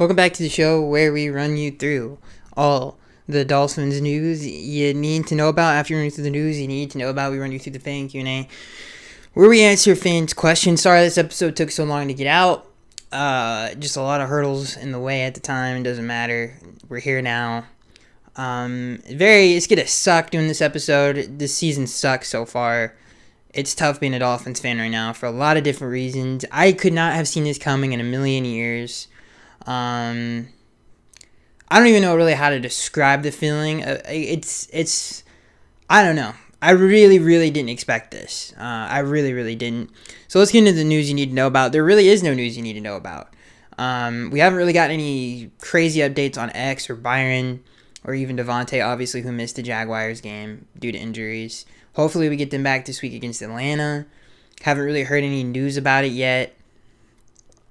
Welcome back to the show where we run you through all the Dolphins news you need to know about. After you run through the news you need to know about, we run you through the fan Q&A where we answer fans' questions. Sorry this episode took so long to get out. Just a lot of hurdles in the way at the time. It doesn't matter. We're here now. It's gonna suck doing this episode. This season sucks so far. It's tough being a Dolphins fan right now for a lot of different reasons. I could not have seen this coming in a million years. I don't even know really how to describe the feeling. I don't know. I really didn't expect this. I really didn't. So let's get into the news you need to know about. There really is no news you need to know about. We haven't really got any crazy updates on X or Byron or even Devontae, obviously, who missed the Jaguars game due to injuries. Hopefully we get them back this week against Atlanta. Haven't really heard any news about it yet.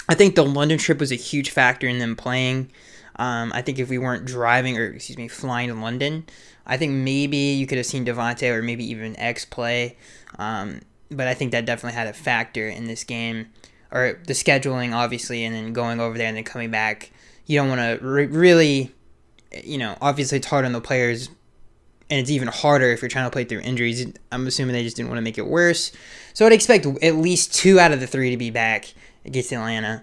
I think the London trip was a huge factor in them playing. I think if we weren't flying to London, I think maybe you could have seen Devontae or maybe even X play. But I think that definitely had a factor in this game. Or the scheduling, obviously, and then going over there and then coming back. You don't want to really, obviously it's hard on the players. And it's even harder if you're trying to play through injuries. I'm assuming they just didn't want to make it worse. So I'd expect at least 2 out of the 3 to be back against Atlanta.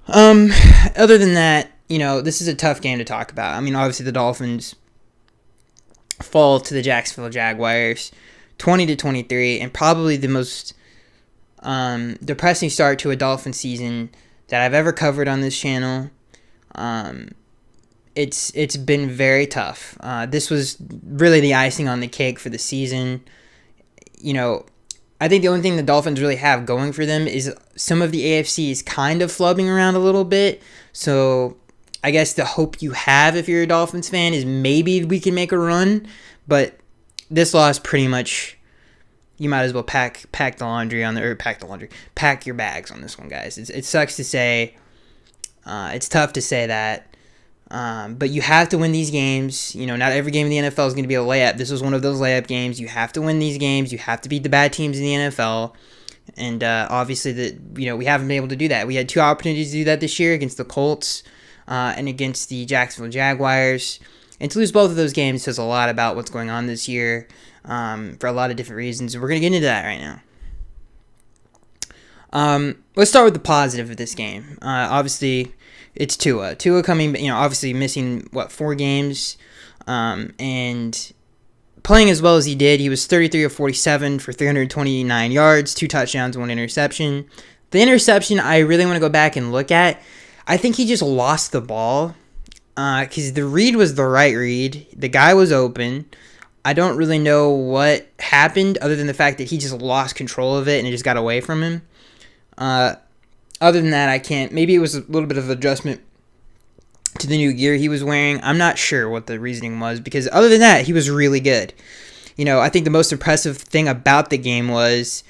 Other than that, this is a tough game to talk about. I mean, obviously the Dolphins fall to the Jacksonville Jaguars 20-23, and probably the most depressing start to a Dolphin season that I've ever covered on this channel. It's been very tough. This was really the icing on the cake for the season. I think the only thing the Dolphins really have going for them is some of the AFC is kind of flubbing around a little bit. So I guess the hope you have if you're a Dolphins fan is maybe we can make a run. But this loss pretty much, you might as well pack your bags on this one, guys. It sucks to say. It's tough to say that. But you have to win these games. Not every game in the NFL is going to be a layup. This was one of those layup games. You have to win these games. You have to beat the bad teams in the NFL. And obviously, we haven't been able to do that. We had 2 opportunities to do that this year against the Colts and against the Jacksonville Jaguars. And to lose both of those games says a lot about what's going on this year for a lot of different reasons. And we're going to get into that right now. Let's start with the positive of this game. Obviously, it's Tua. Tua coming, obviously missing, 4 games, and playing as well as he did. He was 33 of 47 for 329 yards, 2 touchdowns, 1 interception. The interception I really want to go back and look at. I think he just lost the ball because the read was the right read. The guy was open. I don't really know what happened other than the fact that he just lost control of it and it just got away from him. Other than that, I can't. Maybe it was a little bit of adjustment to the new gear he was wearing. I'm not sure what the reasoning was because other than that, he was really good. I think the most impressive thing about the game is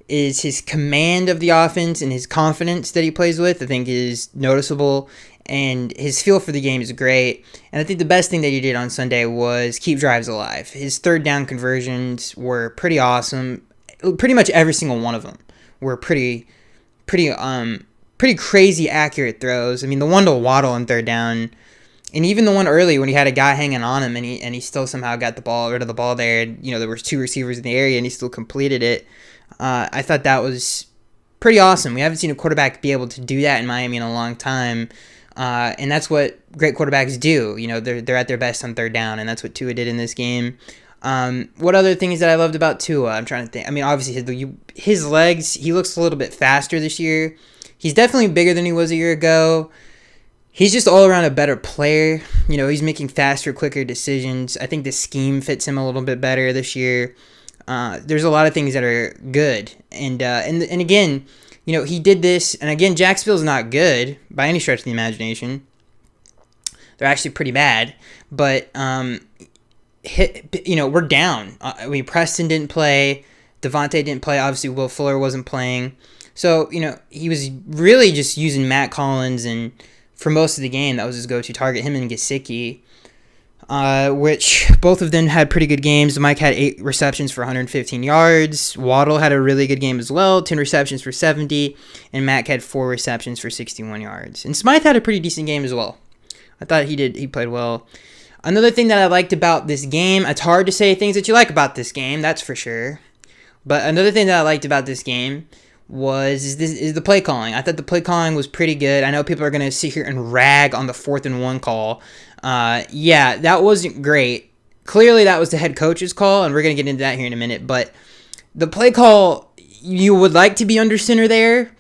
his command of the offense and his confidence that he plays with. I think is noticeable, and his feel for the game is great. And I think the best thing that he did on Sunday was keep drives alive. His third down conversions were pretty awesome. Pretty much every single one of them were pretty crazy accurate throws. I mean, the one to Waddle on third down, and even the one early when he had a guy hanging on him and he still somehow got rid of the ball there. And, there were 2 receivers in the area and he still completed it. I thought that was pretty awesome. We haven't seen a quarterback be able to do that in Miami in a long time. And that's what great quarterbacks do. They're at their best on third down, and that's what Tua did in this game. What other things that I loved about Tua? I'm trying to think. I mean, obviously his legs, he looks a little bit faster this year. He's definitely bigger than he was a year ago. He's just all around a better player. He's making faster, quicker decisions. I think the scheme fits him a little bit better this year. There's a lot of things that are good. And again, he did this. And again, Jacksonville's not good by any stretch of the imagination. They're actually pretty bad. But we're down. Preston didn't play. Devontae didn't play. Obviously, Will Fuller wasn't playing. So, he was really just using Matt Collins, and for most of the game, that was his go-to target, him and Gesicki. which both of them had pretty good games. Mike had 8 receptions for 115 yards. Waddle had a really good game as well, 10 receptions for 70. And Mack had 4 receptions for 61 yards. And Smythe had a pretty decent game as well. I thought he played well. Another thing that I liked about this game, it's hard to say things that you like about this game, that's for sure. But another thing that I liked about this game is the play calling. I thought the play calling was pretty good. I know people are going to sit here and rag on the 4th and 1 call. Yeah, that wasn't great. Clearly, that was the head coach's call, and we're going to get into that here in a minute. But the play call, you would like to be under center there.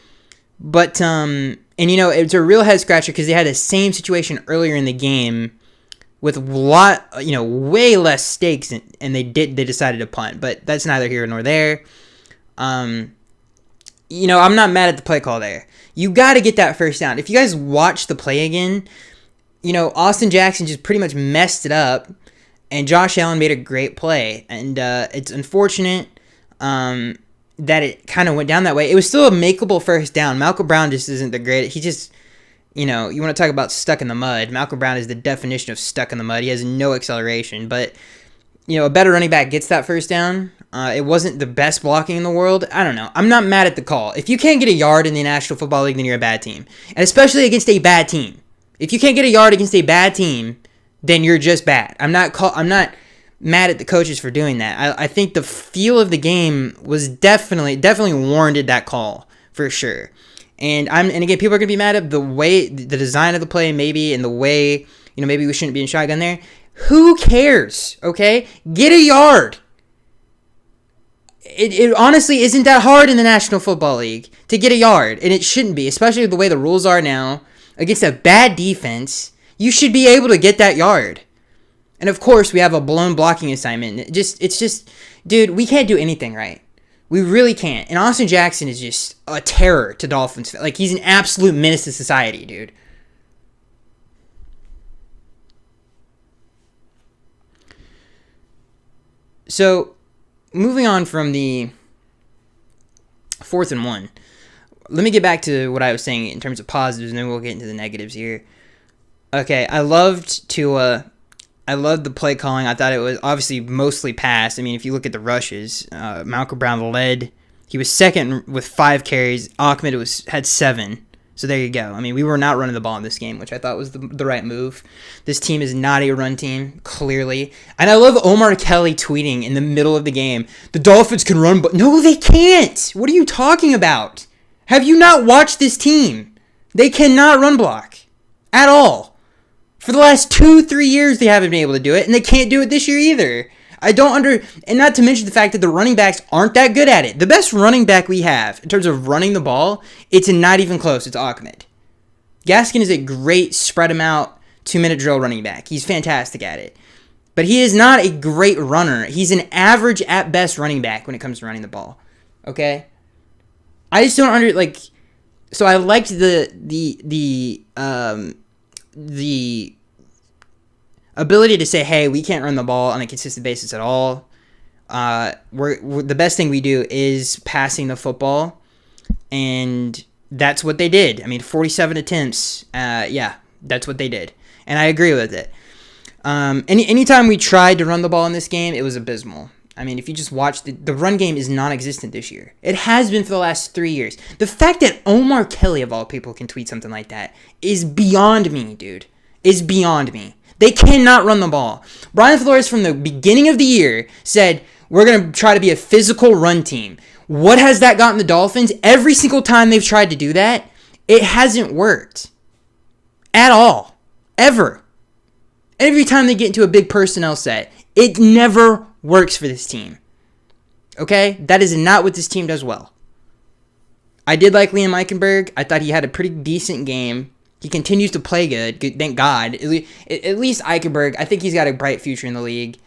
But, and it's a real head scratcher because they had the same situation earlier in the game with way less stakes, and they decided to punt. But that's neither here nor there. I'm not mad at the play call there. You got to get that first down. If you guys watch the play again, Austin Jackson just pretty much messed it up, and Josh Allen made a great play. And it's unfortunate that it kind of went down that way. It was still a makeable first down. Malcolm Brown just isn't the greatest. He just, you want to talk about stuck in the mud. Malcolm Brown is the definition of stuck in the mud. He has no acceleration. But, a better running back gets that first down. It wasn't the best blocking in the world. I don't know. I'm not mad at the call. If you can't get a yard in the National Football League, then you're a bad team. And especially against a bad team. If you can't get a yard against a bad team, then you're just bad. I'm not mad at the coaches for doing that. I think the feel of the game was definitely warranted that call for sure. And again, people are gonna be mad at the way, the design of the play, maybe, and the way, maybe we shouldn't be in shotgun there. Who cares? Okay, get a yard. It honestly isn't that hard in the National Football League to get a yard, and it shouldn't be, especially the way the rules are now. Against a bad defense, you should be able to get that yard. And of course, we have a blown blocking assignment. It's just, dude, we can't do anything right. We really can't. And Austin Jackson is just a terror to Dolphins. Like, he's an absolute menace to society, dude. So, moving on from the 4th and 1, let me get back to what I was saying in terms of positives, and then we'll get into the negatives here. Okay, I loved Tua. I loved the play calling. I thought it was obviously mostly pass. I mean, if you look at the rushes, Malcolm Brown led. He was second with 5 carries. Ahmed had 7. So there you go. I mean, we were not running the ball in this game, which I thought was the right move. This team is not a run team, clearly. And I love Omar Kelly tweeting in the middle of the game, the Dolphins can run, but no, they can't. What are you talking about? Have you not watched this team? They cannot run block at all. For the last 2-3 years, they haven't been able to do it, and they can't do it this year either. And not to mention the fact that the running backs aren't that good at it. The best running back we have, in terms of running the ball, it's not even close. It's Ahmed. Gaskin is a great spread him out 2-minute drill running back. He's fantastic at it. But he is not a great runner. He's an average at best running back when it comes to running the ball. Okay? I just don't so I liked the ability to say, hey, we can't run the ball on a consistent basis at all. We're the best thing we do is passing the football, and that's what they did. I mean, 47 attempts. Yeah, that's what they did, and I agree with it. Anytime we tried to run the ball in this game, it was abysmal. I mean, if you just watch, the run game is non-existent this year. It has been for the last 3 years. The fact that Omar Kelly, of all people, can tweet something like that is beyond me, dude. Is beyond me. They cannot run the ball. Brian Flores, from the beginning of the year, said, we're going to try to be a physical run team. What has that gotten the Dolphins? Every single time they've tried to do that, it hasn't worked. At all. Ever. Every time they get into a big personnel set, it never works for this team. Okay? That is not what this team does well. I did like Liam Eichenberg. I thought he had a pretty decent game. He continues to play good. Thank God. At least Eichenberg, I think he's got a bright future in the league.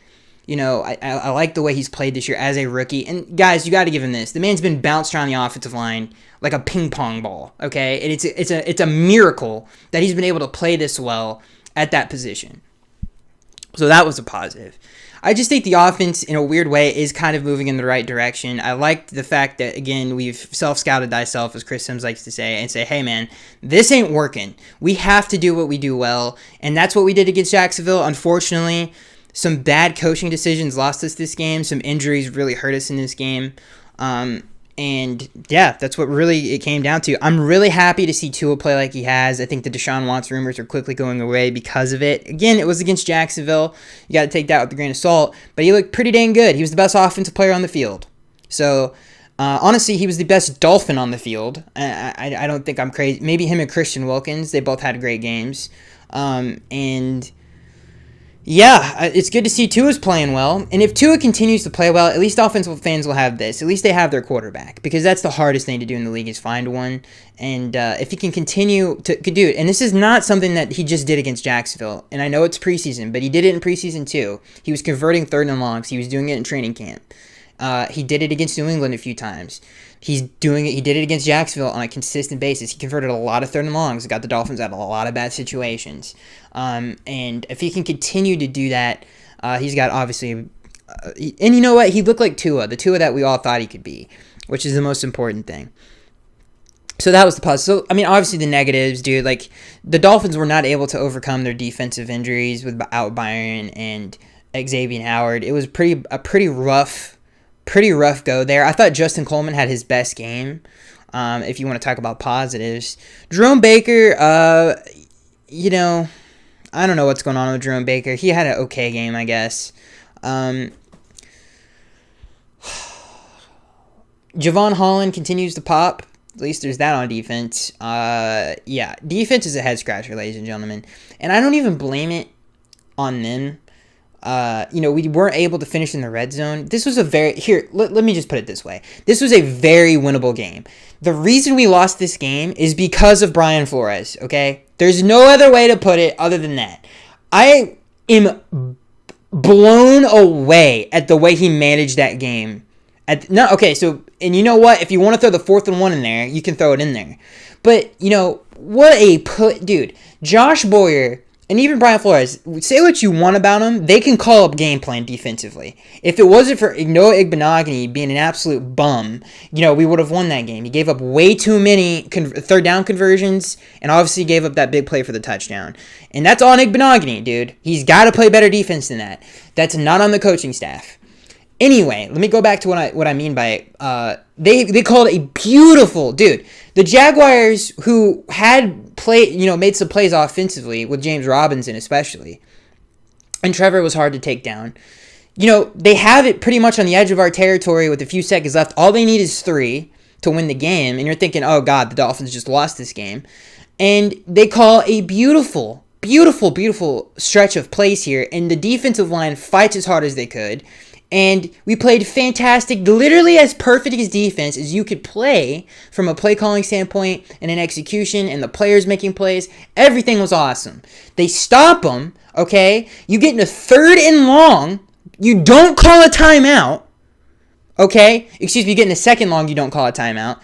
I like the way he's played this year as a rookie. And guys, you got to give him this. The man's been bounced around the offensive line like a ping pong ball. Okay? And it's a miracle that he's been able to play this well at that position. So that was a positive. I just think the offense, in a weird way, is kind of moving in the right direction. I liked the fact that, again, we've self-scouted thyself, as Chris Sims likes to say, and say, hey, man, this ain't working. We have to do what we do well, and that's what we did against Jacksonville. Unfortunately, some bad coaching decisions lost us this game. Some injuries really hurt us in this game. And yeah, that's what really it came down to. I'm really happy to see Tua play like he has. I think the Deshaun Watson rumors are quickly going away because of it. Again, it was against Jacksonville. You got to take that with a grain of salt. But he looked pretty dang good. He was the best offensive player on the field. So, honestly, he was the best Dolphin on the field. I don't think I'm crazy. Maybe him and Christian Wilkins. They both had great games. And yeah, it's good to see Tua's playing well. And if Tua continues to play well, at least offensive fans will have this. At least they have their quarterback. Because that's the hardest thing to do in the league is find one. And if he can continue to do it. And this is not something that he just did against Jacksonville. And I know it's preseason, but he did it in preseason too. He was converting third and longs. He was doing it in training camp. He did it against New England a few times. He's doing it. He did it against Jacksonville on a consistent basis. He converted a lot of third and longs. Got the Dolphins out of a lot of bad situations. And if he can continue to do that, he's got obviously. And you know what? He looked like Tua, the Tua that we all thought he could be, which is the most important thing. So that was the positive. So, I mean, obviously the negatives, dude. Like, the Dolphins were not able to overcome their defensive injuries without Byron and Xavier Howard. It was a pretty rough go there. I thought Justin Coleman had his best game, if you want to talk about positives. Jerome Baker, I don't know what's going on with Jerome Baker. He had an okay game, I guess. Javon Holland continues to pop. At least there's that on defense. Yeah, defense is a head scratcher, ladies and gentlemen. And I don't even blame it on them. We weren't able to finish in the red zone. This was let me just put it this way. This was a very winnable game. The reason we lost this game is because of Brian Flores, okay? There's no other way to put it other than that. I am blown away at the way he managed that game. And you know what? If you want to throw the 4th and 1 in there, you can throw it in there. But, dude, Josh Boyer and even Brian Flores, say what you want about them, they can call up game plan defensively. If it wasn't for Noah Igbenogany being an absolute bum, we would have won that game. He gave up way too many third down conversions, and obviously gave up that big play for the touchdown. And that's on Igbenogany, dude. He's got to play better defense than that. That's not on the coaching staff. Anyway, let me go back to what I mean by it. They called a beautiful, dude. The Jaguars, who had made some plays offensively with James Robinson especially, and Trevor was hard to take down. They have it pretty much on the edge of our territory with a few seconds left. All they need is 3 to win the game, and you're thinking, oh God, the Dolphins just lost this game. And they call a beautiful, beautiful, beautiful stretch of plays here, and the defensive line fights as hard as they could. And we played fantastic, literally as perfect as defense as you could play from a play calling standpoint and an execution and the players making plays. Everything was awesome. They stop them, okay? You get in a 3rd and long. You don't call a timeout, okay? Excuse me, you get in a 2nd long, you don't call a timeout.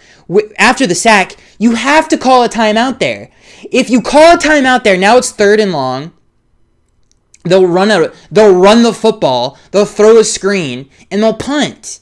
After the sack, you have to call a timeout there. If you call a timeout there, now it's 3rd and long. They'll run the football, they'll throw a screen, and they'll punt.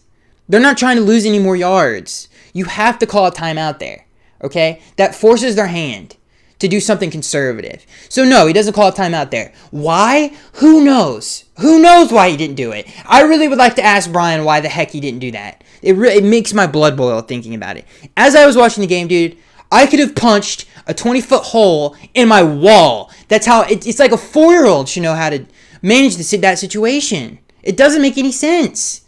They're not trying to lose any more yards. You have to call a timeout there, okay? That forces their hand to do something conservative. So no, he doesn't call a timeout there. Why? Who knows? Who knows why he didn't do it? I really would like to ask Brian why the heck he didn't do that. It makes my blood boil thinking about it. As I was watching the game, dude, I could have punched a 20-foot hole in my wall. That's how it's like a 4-year-old should know how to manage that situation. It doesn't make any sense.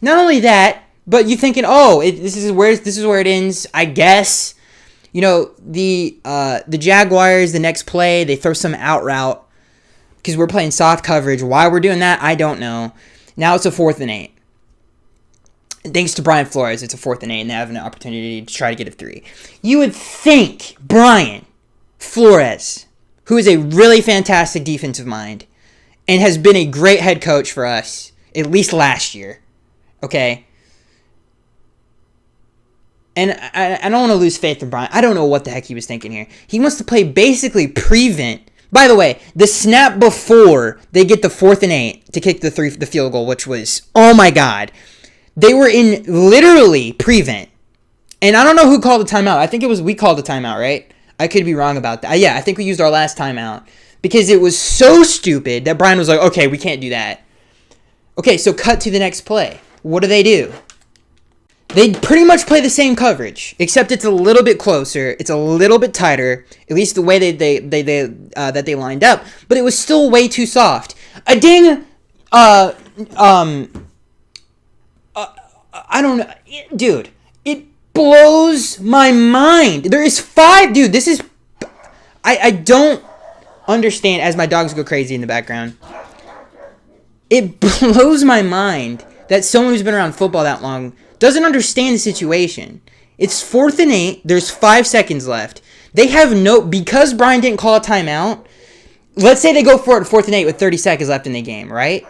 Not only that, but you're thinking, this is where it ends, I guess. The Jaguars, the next play, they throw some out route because we're playing soft coverage. Why we're doing that, I don't know. Now it's a 4th and 8. Thanks to Brian Flores, it's a 4th and 8, and they have an opportunity to try to get a 3. You would think Brian Flores, who is a really fantastic defensive mind and has been a great head coach for us, at least last year, okay? And I don't want to lose faith in Brian. I don't know what the heck he was thinking here. He wants to play basically prevent By the way, the snap before they get the 4th and 8 to kick the field goal, which was, oh my God. They were in literally prevent. And I don't know who called the timeout. I think we called the timeout, right? I could be wrong about that. Yeah, I think we used our last timeout. Because it was so stupid that Brian was like, okay, we can't do that. Okay, so cut to the next play. What do? They pretty much play the same coverage, except it's a little bit closer. It's a little bit tighter, at least the way that they lined up. But it was still way too soft. A dang, I don't know, dude. It blows my mind. There is 5, dude. This is, I don't understand. As my dogs go crazy in the background, it blows my mind that someone who's been around football that long doesn't understand the situation. It's 4th and 8. There's 5 seconds left. They have because Brian didn't call a timeout. Let's say they go for it 4th and 8 with 30 seconds left in the game, right?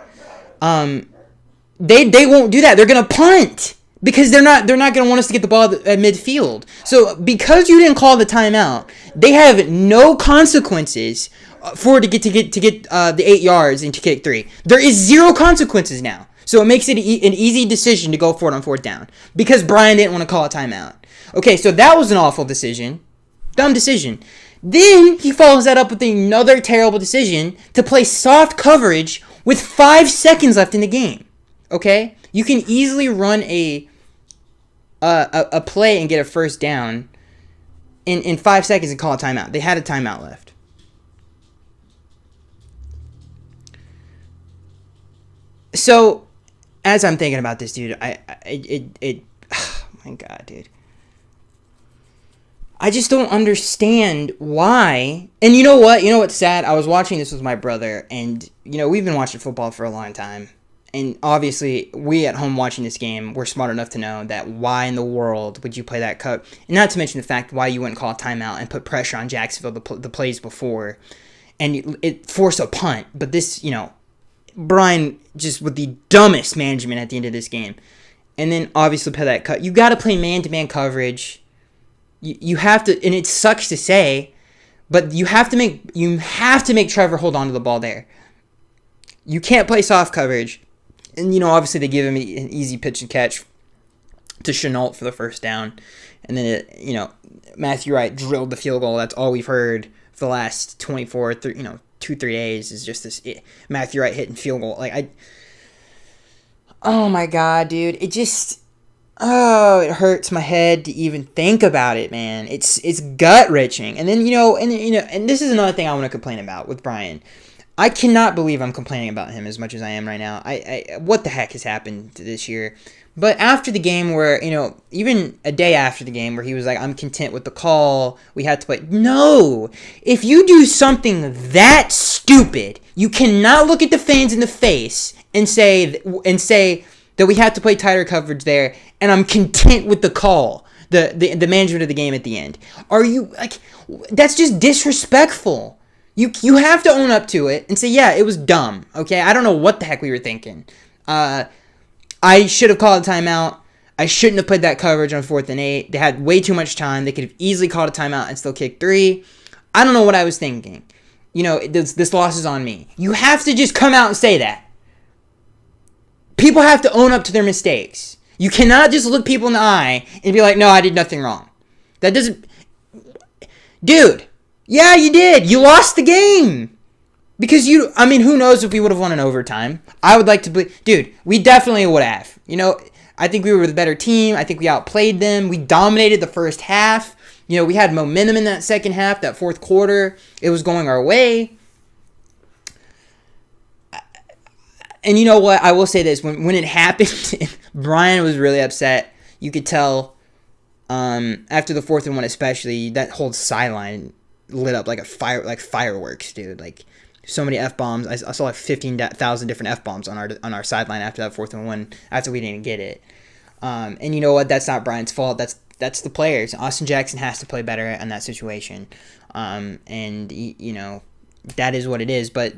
They won't do that. They're gonna punt because they're not gonna want us to get the ball at midfield. So because you didn't call the timeout, they have no consequences for to get the 8 yards and to kick 3. There is 0 consequences now. So it makes it an easy decision to go for it on 4th down because Brian didn't want to call a timeout. Okay, so that was an awful decision. Dumb decision. Then he follows that up with another terrible decision to play soft coverage with 5 seconds left in the game. Okay? You can easily run a play and get a 1st down in 5 seconds and call a timeout. They had a timeout left. So, as I'm thinking about this, dude, oh my God, dude. I just don't understand why. And you know what? You know what's sad? I was watching this with my brother, and, we've been watching football for a long time. And obviously, we at home watching this game, we're smart enough to know that why in the world would you play that cut? And not to mention the fact why you wouldn't call a timeout and put pressure on Jacksonville the plays before. And it forced a punt. But this, Brian just with the dumbest management at the end of this game. And then obviously play that cut. You got to play man-to-man coverage. You have to, and it sucks to say, but you have to make Trevor hold on to the ball there. You can't play soft coverage. And, obviously they give him an easy pitch and catch to Chenault for the 1st down. And then, Matthew Wright drilled the field goal. That's all we've heard for the last 2-3 days is just this Matthew Wright hitting field goal. Oh my God, dude. It just, it hurts my head to even think about it, man. It's gut-wrenching. And then, and this is another thing I want to complain about with Brian. I cannot believe I'm complaining about him as much as I am right now. What the heck has happened this year? But after the game where, even a day after the game where he was like, I'm content with the call, we had to play. No! If you do something that stupid, you cannot look at the fans in the face and say that we have to play tighter coverage there, and I'm content with the call, the management of the game at the end. Are you, that's just disrespectful. You have to own up to it and say, yeah, it was dumb, okay? I don't know what the heck we were thinking. I should have called a timeout. I shouldn't have played that coverage on 4th and 8. They had way too much time. They could have easily called a timeout and still kicked 3. I don't know what I was thinking. This loss is on me. You have to just come out and say that. People have to own up to their mistakes. You cannot just look people in the eye and be like, no, I did nothing wrong. That doesn't... Dude... Yeah, you did. You lost the game. Because who knows if we would have won in overtime. I would like to believe. Dude, we definitely would have. I think we were the better team. I think we outplayed them. We dominated the first half. We had momentum in that second half, that 4th quarter. It was going our way. And you know what? I will say this. When it happened, Brian was really upset. You could tell after the 4th and 1 especially, that whole sideline lit up like fireworks, dude. So many F-bombs. I saw 15,000 different F-bombs on our sideline after that 4th and 1 after we didn't get it. And you know what? That's not Brian's fault. That's the players. Austin Jackson has to play better in that situation. And that is what it is. But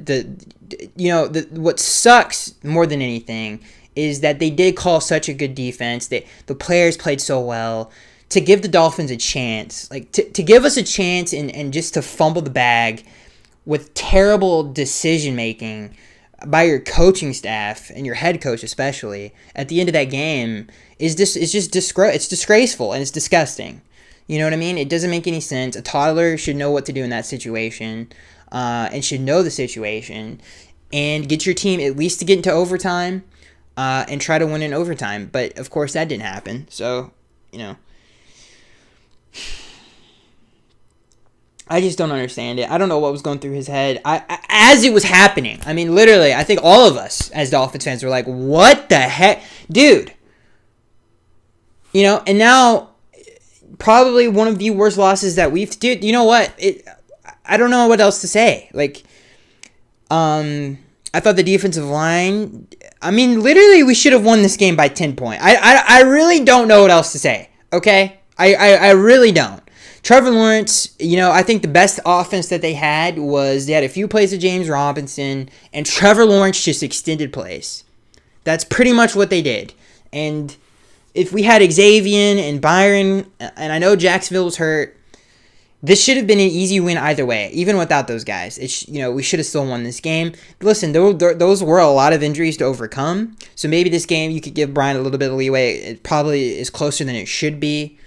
what sucks more than anything is that they did call such a good defense. The players played so well. To give the Dolphins a chance, to give us a chance and just to fumble the bag with terrible decision making by your coaching staff and your head coach especially at the end of that game it's disgraceful and it's disgusting. You know what I mean? It doesn't make any sense. A toddler should know what to do in that situation, and should know the situation, and get your team at least to get into overtime, and try to win in overtime. But of course that didn't happen. So, I just don't understand it. I don't know what was going through his head. As it was happening, I mean, literally, I think all of us as Dolphins fans were like, what the heck? Dude. And now, probably one of the worst losses that we've... Dude, you know what? I don't know what else to say. Like, I thought the defensive line... I mean, literally, we should have won this game by 10 points. I really don't know what else to say, okay? I really don't. Trevor Lawrence, I think the best offense that they had was they had a few plays of James Robinson, and Trevor Lawrence just extended plays. That's pretty much what they did. And if we had Xavier and Byron, and I know Jacksonville was hurt, this should have been an easy win either way, even without those guys. We should have still won this game. Listen, those were a lot of injuries to overcome, so maybe this game you could give Brian a little bit of leeway. It probably is closer than it should be.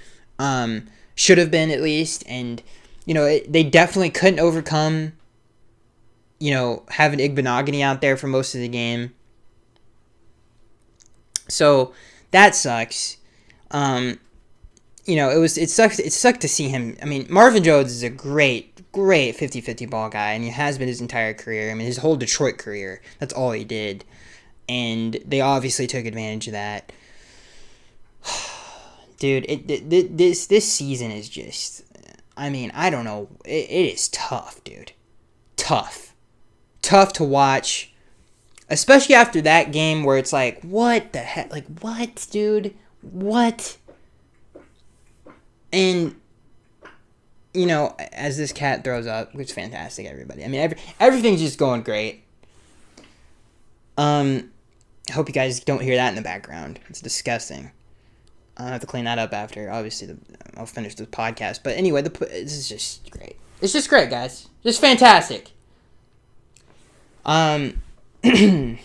Should have been at least, and they definitely couldn't overcome having Igbenogany out there for most of the game, so that sucks. It sucked to see him. I mean, Marvin Jones is a great 50-50 ball guy, and he has been his entire career. I mean, his whole Detroit career, that's all he did, and they obviously took advantage of that. Dude, this season is just, I mean, I don't know. It is tough, dude. Tough to watch, especially after that game where it's like, what the heck? Like, what, dude? What? And, as this cat throws up, it's fantastic, everybody. I mean, everything's just going great. I hope you guys don't hear that in the background. It's disgusting. I'll have to clean that up after. Obviously, I'll finish the podcast. But anyway, this is just great. It's just great, guys. Just fantastic. I don't know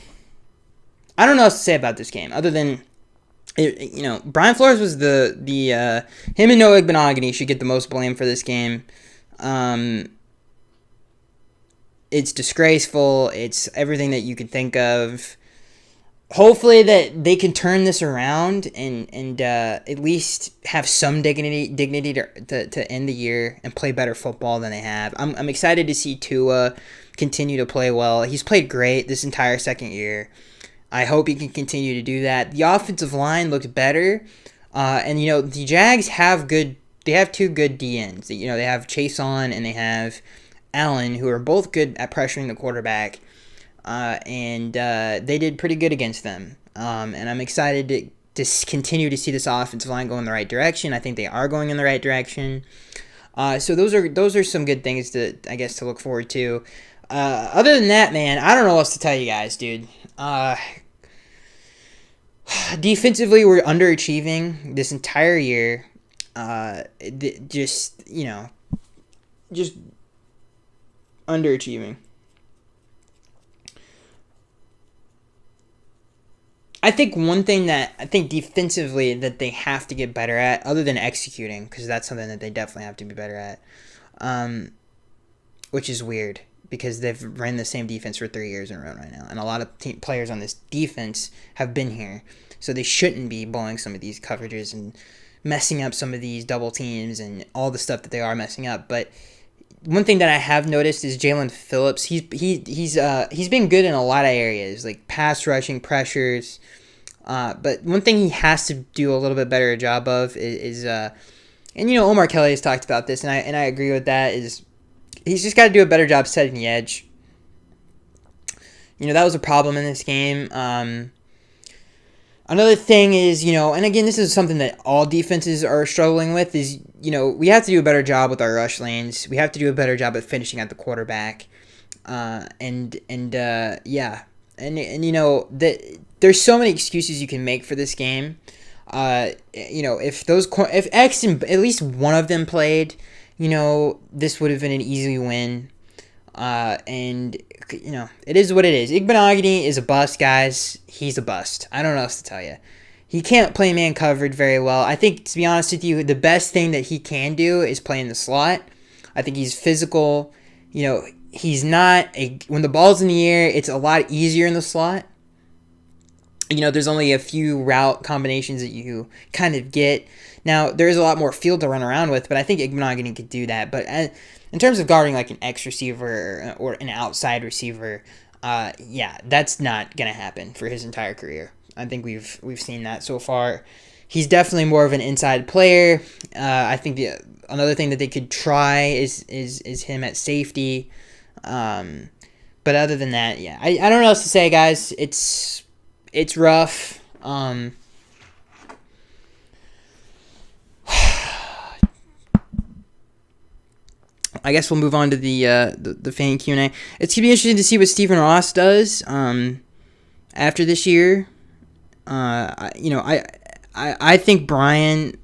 what else to say about this game other than, Brian Flores was him and Noah Igbenogany should get the most blame for this game. It's disgraceful. It's everything that you could think of. Hopefully that they can turn this around and at least have some dignity to end the year and play better football than they have. I'm excited to see Tua continue to play well. He's played great this entire second year. I hope he can continue to do that. The offensive line looked better, and the Jags have two good DNs. They have Chase on and they have Allen, who are both good at pressuring the quarterback. And they did pretty good against them. And I'm excited to continue to see this offensive line go in the right direction. I think they are going in the right direction. So those are some good things to look forward to. Other than that, man, I don't know what else to tell you guys, dude. Defensively, we're underachieving this entire year. Just underachieving. I think one thing that defensively that they have to get better at, other than executing, because that's something that they definitely have to be better at, which is weird because they've ran the same defense for 3 years in a row right now, and a lot of players on this defense have been here, so they shouldn't be blowing some of these coverages and messing up some of these double teams and all the stuff that they are messing up. But one thing that I have noticed is Jalen Phillips. He's been good in a lot of areas, like pass rushing, pressures. But one thing he has to do a little bit better job of is Omar Kelly has talked about this, and I agree with that. Is he's just got to do a better job setting the edge. That was a problem in this game. Another thing is, and again, this is something that all defenses are struggling with, is, we have to do a better job with our rush lanes. We have to do a better job at finishing at the quarterback. There's so many excuses you can make for this game. If X and at least one of them played, this would have been an easy win. And, it is what it is. Igbenogany is a bust, guys. He's a bust. I don't know what else to tell you. He can't play man covered very well. I think, to be honest with you, the best thing that he can do is play in the slot. I think he's physical. He's not when the ball's in the air, it's a lot easier in the slot. There's only a few route combinations that you kind of get. Now, there is a lot more field to run around with, but I think Igbenogany could do that. But in terms of guarding like an X receiver or an outside receiver, that's not going to happen for his entire career. I think we've seen that so far. He's definitely more of an inside player. I think another thing that they could try is him at safety. But other than that, I don't know what else to say, guys. It's rough. I guess we'll move on to the fan Q&A. It's gonna be interesting to see what Stephen Ross does after this year. I think Brian.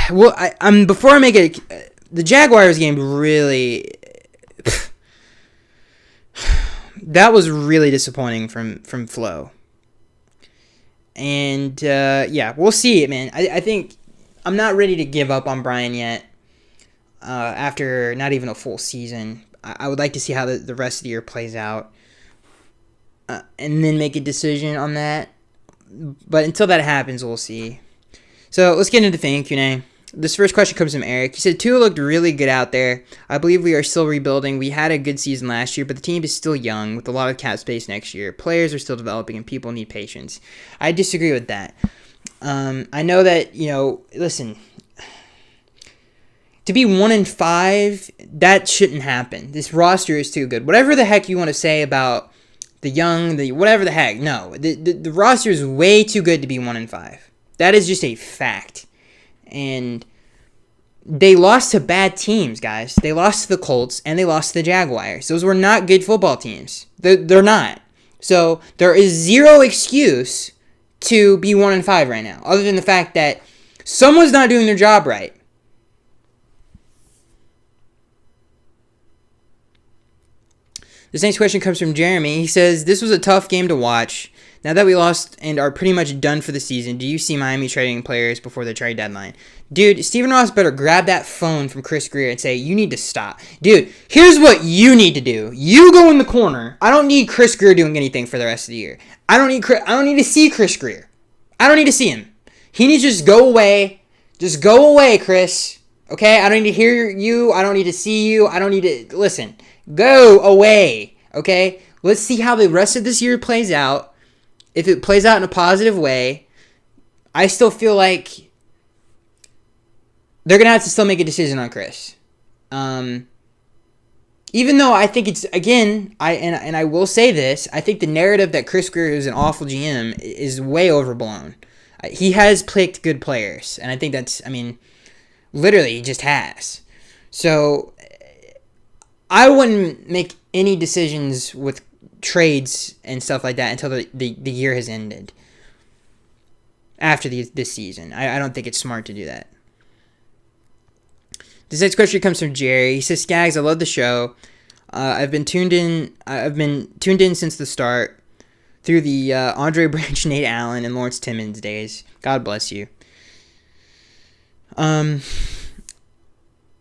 Before I make it, the Jaguars game really. That was really disappointing from Flo. And we'll see it, man. I think I'm not ready to give up on Brian yet. After not even a full season, I would like to see how the rest of the year plays out, and then make a decision on that. But until that happens, we'll see. So let's get into the fan Q&A. This first question comes from Eric. He said, Tua looked really good out there. I believe we are still rebuilding. We had a good season last year, but the team is still young with a lot of cap space next year. Players are still developing, and people need patience. I disagree with that. I know that, listen, to be 1-5, that shouldn't happen. This roster is too good. Whatever the heck you want to say about the young, whatever the heck, no. The roster is way too good to be 1-5. That is just a fact. And they lost to bad teams, guys. They lost to the Colts and they lost to the Jaguars. Those were not good football teams. They're not. So there is zero excuse to be 1-5 right now, other than the fact that someone's not doing their job right. This next question comes from Jeremy. He says, this was a tough game to watch. Now that we lost and are pretty much done for the season, do you see Miami trading players before the trade deadline? Dude, Stephen Ross better grab that phone from Chris Greer and say, you need to stop. Dude, here's what you need to do. You go in the corner. I don't need Chris Greer doing anything for the rest of the year. I don't need to see Chris Greer. I don't need to see him. He needs to just go away. Just go away, Chris. Okay? I don't need to hear you. I don't need to see you. I don't need to... Listen. Go away. Okay? Let's see how the rest of this year plays out. If it plays out in a positive way, I still feel like they're going to have to still make a decision on Chris. Even though I think it's, again, I will say this, I think the narrative that Chris Greer is an awful GM is way overblown. He has picked good players, and I think that's, literally he just has. So I wouldn't make any decisions with trades and stuff like that until the year has ended. After this season. I don't think it's smart to do that. This next question comes from Jerry. He says, Skaggs, I love the show. I've been tuned in since the start through the Andre Branch, Nate Allen, and Lawrence Timmons days. God bless you.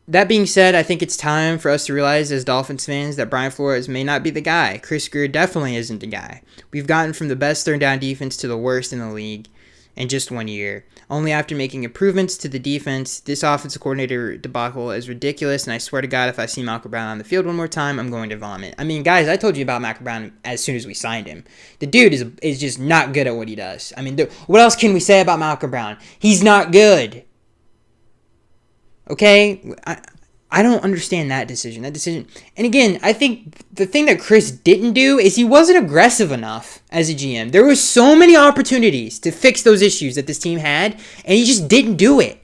That being said, I think it's time for us to realize as Dolphins fans that Brian Flores may not be the guy. Chris Greer definitely isn't the guy. We've gotten from the best third down defense to the worst in the league in just 1 year. Only after making improvements to the defense. This offensive coordinator debacle is ridiculous, and I swear to God, if I see Malcolm Brown on the field one more time, I'm going to vomit. Guys, I told you about Malcolm Brown as soon as we signed him. The dude is just not good at what he does. What else can we say about Malcolm Brown? He's not good. Okay? I don't understand that decision. And again, I think the thing that Chris didn't do is he wasn't aggressive enough as a GM. There were so many opportunities to fix those issues that this team had, and he just didn't do it.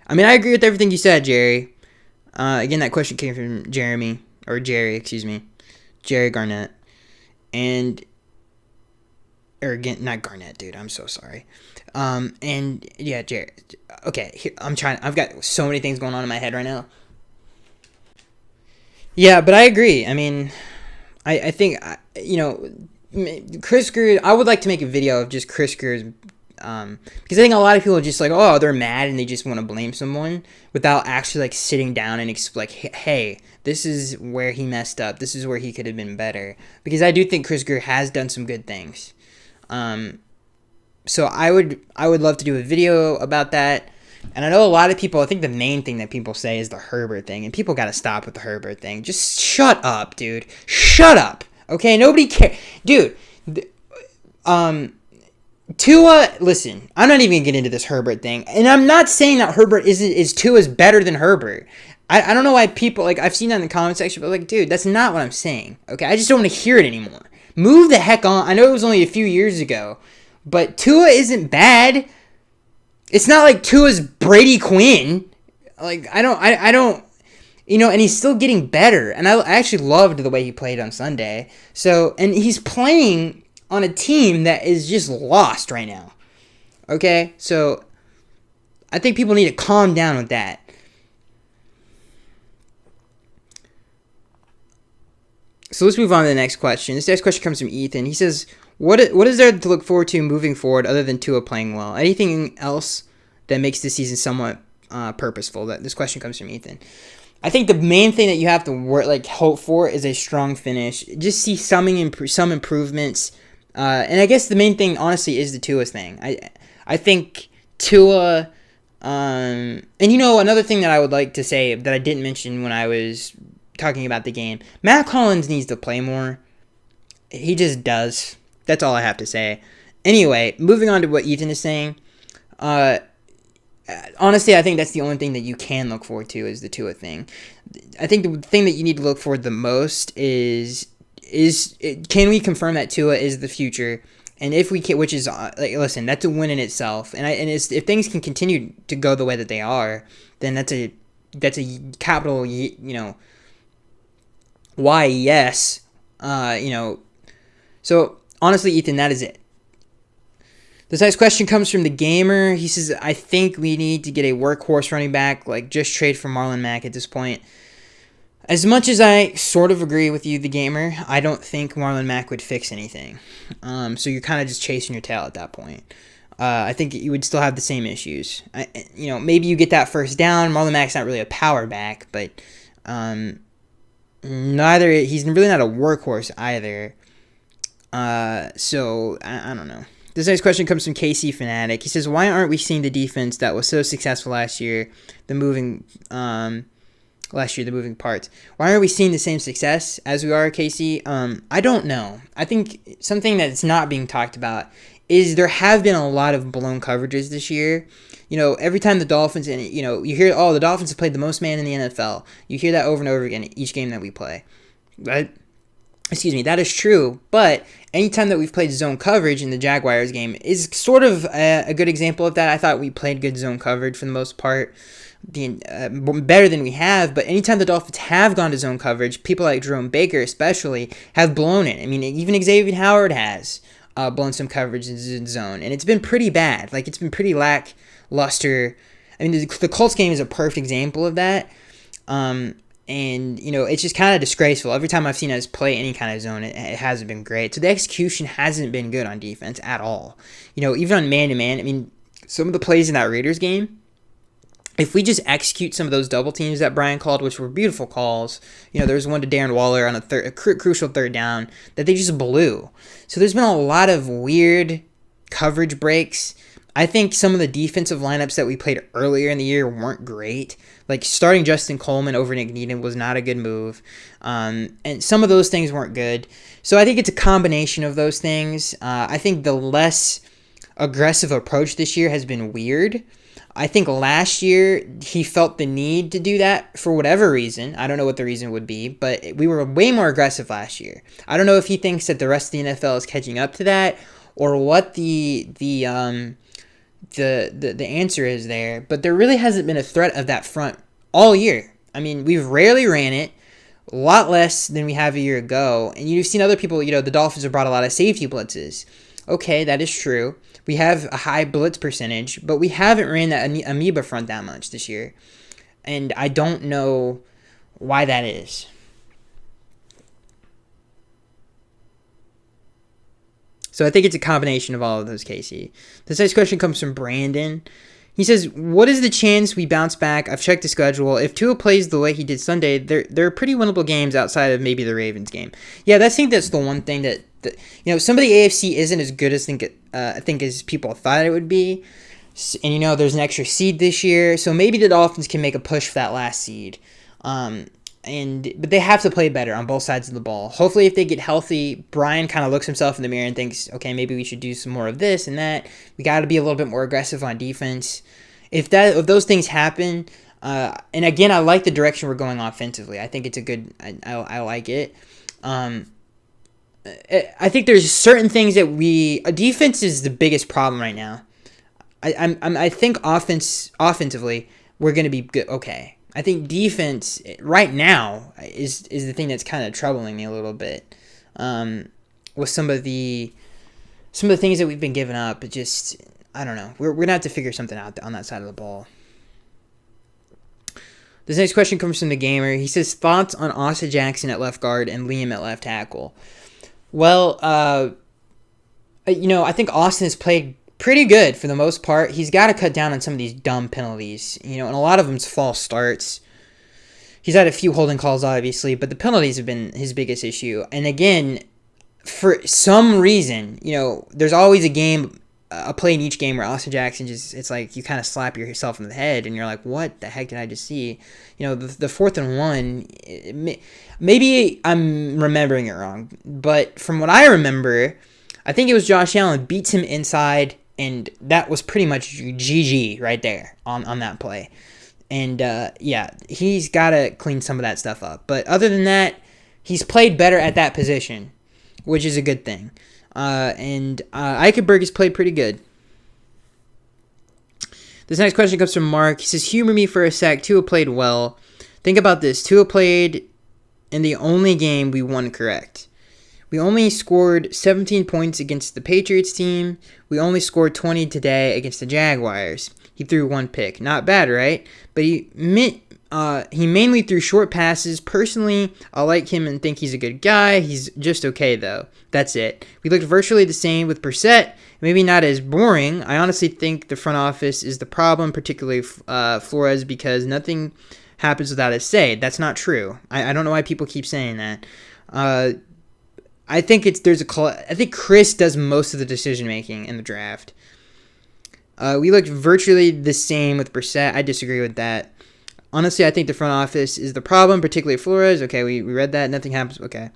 I agree with everything you said, Jerry. Again, that question came from Jerry Garnett. And or again, not Garnett, dude. I'm so sorry. And yeah, Jared. Okay, here, I've got so many things going on in my head right now. Yeah, but I agree. I mean, I think Chris Greer. I would like to make a video of just Chris Greer's, because I think a lot of people are just like, oh, they're mad and they just want to blame someone without actually like sitting down and like, hey, this is where he messed up. This is where he could have been better. Because I do think Chris Greer has done some good things. So I would love to do a video about that. And I know a lot of people, I think the main thing that people say is the Herbert thing. And people got to stop with the Herbert thing. Just shut up, dude. Shut up. Okay? Nobody cares. Dude, Tua, listen, I'm not even going to get into this Herbert thing. And I'm not saying that Herbert is Tua's better than Herbert. I don't know why people, like, I've seen that in the comment section, but, like, dude, that's not what I'm saying. Okay? I just don't want to hear it anymore. Move the heck on. I know it was only a few years ago. But Tua isn't bad. It's not like Tua's Brady Quinn. Like, I don't, and he's still getting better. And I actually loved the way he played on Sunday. So, and he's playing on a team that is just lost right now. Okay? So, I think people need to calm down with that. So, let's move on to the next question. This next question comes from Ethan. He says, What is there to look forward to moving forward other than Tua playing well? Anything else that makes this season somewhat purposeful? This question comes from Ethan. I think the main thing that you have to hope for is a strong finish. Just see some improvements. And I guess the main thing, honestly, is the Tua thing. I think Tua. And another thing that I would like to say that I didn't mention when I was talking about the game, Matt Collins needs to play more. He just does. That's all I have to say. Anyway, moving on to what Ethan is saying. Honestly, I think that's the only thing that you can look forward to is the Tua thing. I think the thing that you need to look forward the most is can we confirm that Tua is the future? And if we can, which is listen, that's a win in itself. And if things can continue to go the way that they are, then that's a capital why yes. So honestly, Ethan, that is it. This next question comes from the Gamer. He says, I think we need to get a workhorse running back, like just trade for Marlon Mack at this point. As much as I sort of agree with you, the Gamer, I don't think Marlon Mack would fix anything. So you're kind of just chasing your tail at that point. I think you would still have the same issues. Maybe you get that first down. Marlon Mack's not really a power back, but he's really not a workhorse either. So I don't know. This next question comes from KC Fanatic. He says, why aren't we seeing the defense that was so successful last year, the moving parts? Why aren't we seeing the same success as we are, KC? I don't know. I think something that's not being talked about is there have been a lot of blown coverages this year. Every time the Dolphins, and you hear, the Dolphins have played the most man in the NFL. You hear that over and over again each game that we play. Right? Excuse me, that is true, but anytime that we've played zone coverage in the Jaguars game is sort of a good example of that. I thought we played good zone coverage for the most part, better than we have, but anytime the Dolphins have gone to zone coverage, people like Jerome Baker especially have blown it. I mean, even Xavier Howard has blown some coverage in zone, and it's been pretty bad. Like, it's been pretty lackluster. I mean, the Colts game is a perfect example of that. And, it's just kind of disgraceful. Every time I've seen us play any kind of zone, it hasn't been great. So the execution hasn't been good on defense at all. Even on man-to-man, I mean, some of the plays in that Raiders game, if we just execute some of those double teams that Brian called, which were beautiful calls, there was one to Darren Waller on a crucial third down that they just blew. So there's been a lot of weird coverage breaks. I think some of the defensive lineups that we played earlier in the year weren't great. Like, starting Justin Coleman over Nick Needham was not a good move. And some of those things weren't good. So I think it's a combination of those things. I think the less aggressive approach this year has been weird. I think last year he felt the need to do that for whatever reason. I don't know what the reason would be, but we were way more aggressive last year. I don't know if he thinks that the rest of the NFL is catching up to that or what the answer is there, but there really hasn't been a threat of that front all year. I mean, we've rarely ran it, a lot less than we have a year ago, and you've seen other people, the Dolphins have brought a lot of safety blitzes. Okay, that is true. We have a high blitz percentage, but we haven't ran that amoeba front that much this year. And I don't know why that is. So I think it's a combination of all of those, Casey. This next question comes from Brandon. He says, what is the chance we bounce back? I've checked the schedule. If Tua plays the way he did Sunday, there are pretty winnable games outside of maybe the Ravens game. Yeah, I think that's the one thing that some of the AFC isn't as good as I think as people thought it would be. And, there's an extra seed this year. So maybe the Dolphins can make a push for that last seed. But they have to play better on both sides of the ball. Hopefully, if they get healthy, Brian kind of looks himself in the mirror and thinks, okay, maybe we should do some more of this and that. We got to be a little bit more aggressive on defense. If those things happen, and again, I like the direction we're going offensively. I think it's a good. I like it. I think there's certain things that defense is the biggest problem right now. I think offensively we're going to be good. Okay. I think defense right now is the thing that's kind of troubling me a little bit, with some of the things that we've been giving up. It just, I don't know. We're gonna have to figure something out on that side of the ball. This next question comes from the Gamer. He says, thoughts on Austin Jackson at left guard and Liam at left tackle. Well, I think Austin has played pretty good for the most part. He's got to cut down on some of these dumb penalties, and a lot of them's false starts. He's had a few holding calls, obviously, but the penalties have been his biggest issue. And again, for some reason, there's always a play in each game where Austin Jackson it's like you kind of slap yourself in the head and you're like, what the heck did I just see? The 4th and 1, maybe I'm remembering it wrong, but from what I remember, I think it was Josh Allen beats him inside, and that was pretty much GG right there on that play. And, he's got to clean some of that stuff up. But other than that, he's played better at that position, which is a good thing. Eichenberg has played pretty good. This next question comes from Mark. He says, humor me for a sec. Tua played well. Think about this. Tua played in the only game we won correct. We only scored 17 points against the Patriots team. We only scored 20 today against the Jaguars. He threw one pick. Not bad, right? But he mainly threw short passes. Personally, I like him and think he's a good guy. He's just okay, though. That's it. We looked virtually the same with Brissett. Maybe not as boring. I honestly think the front office is the problem, particularly Flores, because nothing happens without a say. That's not true. I don't know why people keep saying that. I think I think Chris does most of the decision making in the draft. We looked virtually the same with Brissett. I disagree with that. Honestly, I think the front office is the problem, particularly Flores. Okay, we read that. Nothing happens. Okay.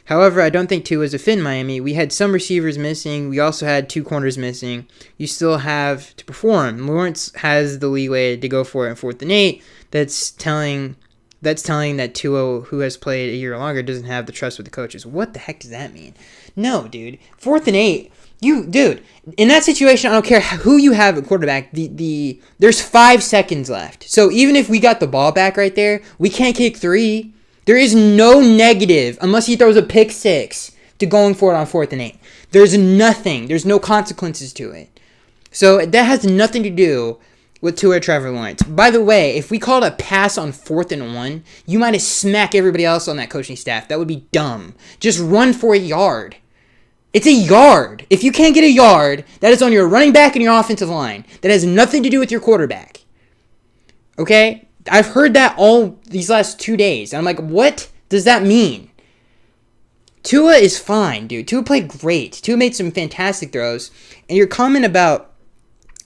However, I don't think Tua is a fit in Miami. We had some receivers missing. We also had 2 corners missing. You still have to perform. Lawrence has the leeway to go for it in 4th and 8. That's telling that Tua, who has played a year longer, doesn't have the trust with the coaches. What the heck does that mean? No, dude. 4th and 8. Dude, in that situation, I don't care who you have at quarterback. There's 5 seconds left. So even if we got the ball back right there, we can't kick 3. There is no negative unless he throws a pick 6 to going for it on 4th and 8. There's nothing. There's no consequences to it. So that has nothing to do with Tua Trevor Lawrence. By the way, if we called a pass on 4th and 1, you might have smacked everybody else on that coaching staff. That would be dumb. Just run for a yard. It's a yard. If you can't get a yard, that is on your running back and your offensive line. That has nothing to do with your quarterback. Okay? I've heard that all these last 2 days. And I'm like, what does that mean? Tua is fine, dude. Tua played great. Tua made some fantastic throws. And your comment about,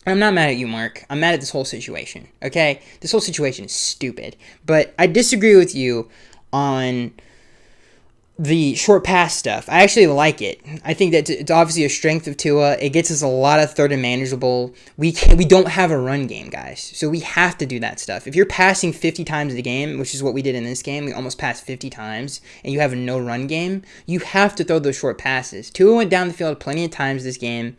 I'm not mad at you, Mark. I'm mad at this whole situation, okay? This whole situation is stupid. But I disagree with you on the short pass stuff. I actually like it. I think that it's obviously a strength of Tua. It gets us a lot of third and manageable. We don't have a run game, guys. So we have to do that stuff. If you're passing 50 times a game, which is what we did in this game, we almost passed 50 times, and you have no run game, you have to throw those short passes. Tua went down the field plenty of times this game.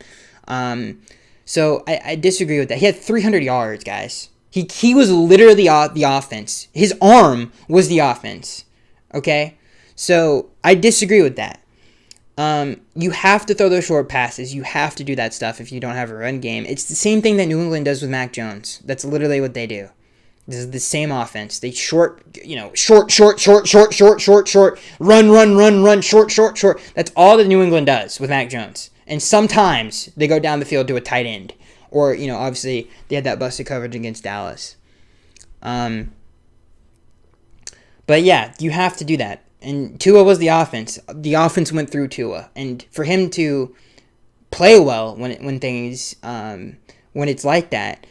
So I disagree with that. He had 300 yards, guys. He was literally the offense. His arm was the offense. Okay? So I disagree with that. You have to throw those short passes. You have to do that stuff if you don't have a run game. It's the same thing that New England does with Mac Jones. That's literally what they do. This is the same offense. They short, short, run, short. That's all that New England does with Mac Jones. And sometimes they go down the field to a tight end. Or, obviously they had that busted coverage against Dallas. But yeah, you have to do that. And Tua was the offense. The offense went through Tua. And for him to play well when it's like that,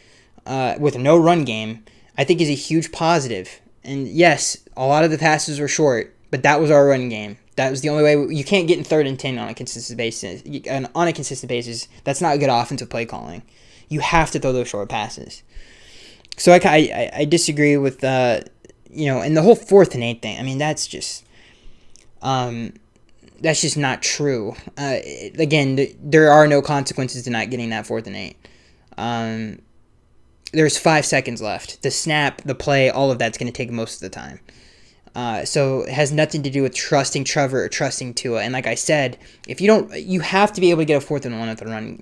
with no run game, I think is a huge positive. And yes, a lot of the passes were short, but that was our run game. That was the only way. You can't get in 3rd and 10 on a consistent basis. That's not good offensive play calling. You have to throw those short passes. So I disagree with and the whole 4th and 8 thing. I mean, that's just not true. Again, there are no consequences to not getting that 4th and 8. There's 5 seconds left. The snap, the play, all of that's going to take most of the time. So it has nothing to do with trusting Trevor or trusting Tua. And like I said, you have to be able to get a 4th and 1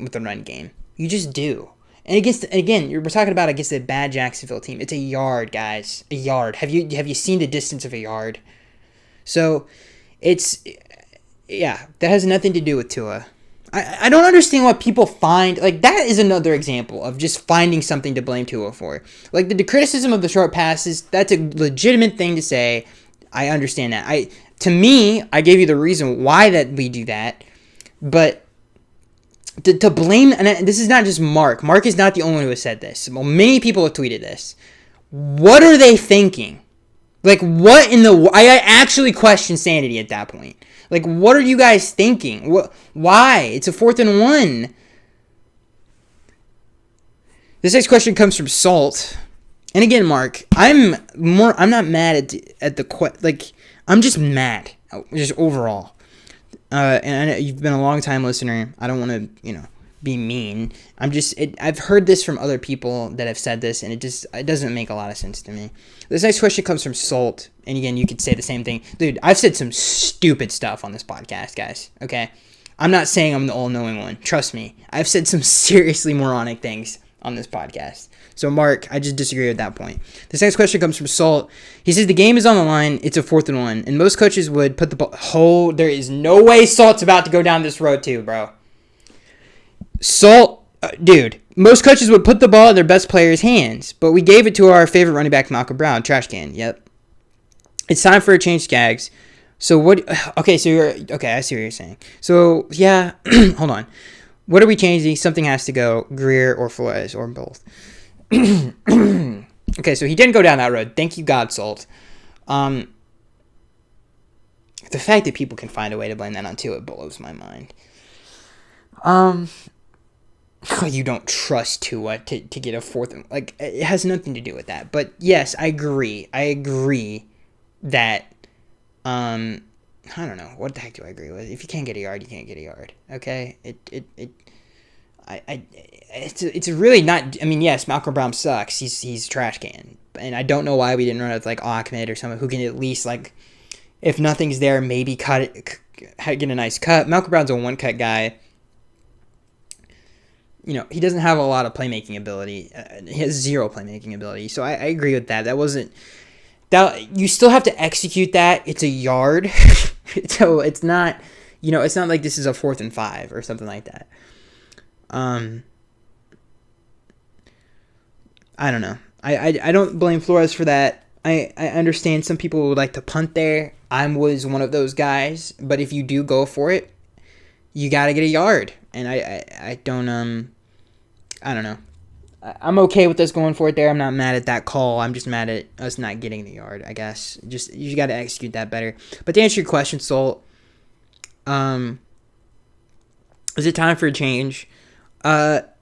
with the run game. You just do. And we're talking about against a bad Jacksonville team. It's a yard, guys. A yard. Have you seen the distance of a yard? So that has nothing to do with Tua. I don't understand what people find. Like, that is another example of just finding something to blame Tua for. Like, the criticism of the short passes, that's a legitimate thing to say. I understand that. To me, I gave you the reason why that we do that. But to blame, and this is not just Mark. Mark is not the only one who has said this. Well, many people have tweeted this. What are they thinking? Like, what in the... I actually question sanity at that point. Like, what are you guys thinking? Why? It's a 4th and 1. This next question comes from Salt. And again, Mark, I'm not mad at the I'm just mad, just overall. And I know you've been a long time listener. I don't want to, be mean. I've heard this from other people that have said this, and it doesn't make a lot of sense to me. This next question comes from Salt, and again, you could say the same thing. Dude, I've said some stupid stuff on this podcast, guys, okay? I'm not saying I'm the all-knowing one. Trust me. I've said some seriously moronic things on this podcast. So, Mark, I just disagree with that point. This next question comes from Salt. He says, the game is on the line. It's a 4th and 1, and most coaches would put the ball... there is no way Salt's about to go down this road, too, bro. Salt, dude, most coaches would put the ball in their best player's hands, but we gave it to our favorite running back, Malcolm Brown. Trash can, yep. It's time for a change, Skaggs. So what, okay, I see what you're saying. So, yeah, hold on. What are we changing? Something has to go, Greer or Flores, or both. Okay, so he didn't go down that road. Thank you, God, Salt. The fact that people can find a way to blame that on Tua blows my mind. You don't trust Tua to get a 4th. Like, it has nothing to do with that. But yes, I agree that, I don't know. What the heck do I agree with? If you can't get a yard, you can't get a yard. Okay? It's really not, I mean, yes, Malcolm Brown sucks. He's trash can. And I don't know why we didn't run it with, like, Ahmed or someone who can at least, like, if nothing's there, maybe cut it, get a nice cut. Malcolm Brown's a one-cut guy. He doesn't have a lot of playmaking ability. He has 0 playmaking ability. So I agree with that. You still have to execute that. It's a yard. So it's not, it's not like this is a 4th and 5 or something like that. I don't know. I don't blame Flores for that. I understand some people would like to punt there. I was one of those guys. But if you do go for it, you got to get a yard. And I don't know. I'm okay with us going for it there. I'm not mad at that call. I'm just mad at us not getting the yard, I guess. Just, you got to execute that better. But to answer your question, Salt, is it time for a change? Not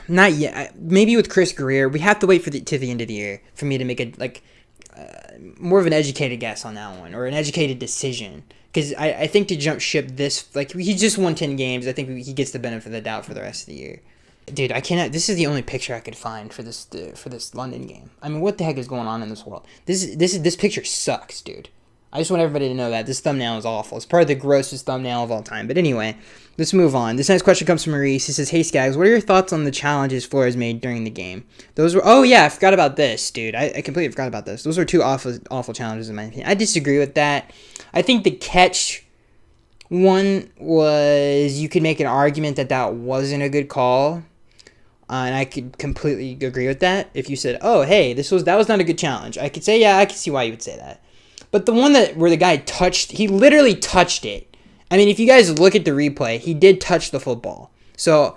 yet. Maybe with Chris Greer. We have to wait to the end of the year for me to make more of an educated guess on that one, or an educated decision. Because I think to jump ship this, he just won 10 games. I think he gets the benefit of the doubt for the rest of the year. Dude, I cannot. This is the only picture I could find for this London game. I mean, what the heck is going on in this world? This picture sucks, dude. I just want everybody to know that this thumbnail is awful. It's probably the grossest thumbnail of all time. But anyway, let's move on. This next question comes from Maurice. He says, "Hey Skaggs, what are your thoughts on the challenges Flores made during the game? Those were oh yeah, I forgot about this, dude. I completely forgot about this. Those were two awful challenges in my opinion. I disagree with that. I think the catch one was you could make an argument that wasn't a good call." And I could completely agree with that. If you said, "Oh, hey, that was not a good challenge," I could say, "Yeah, I can see why you would say that." But the one where the guy he literally touched it. I mean, if you guys look at the replay, he did touch the football. So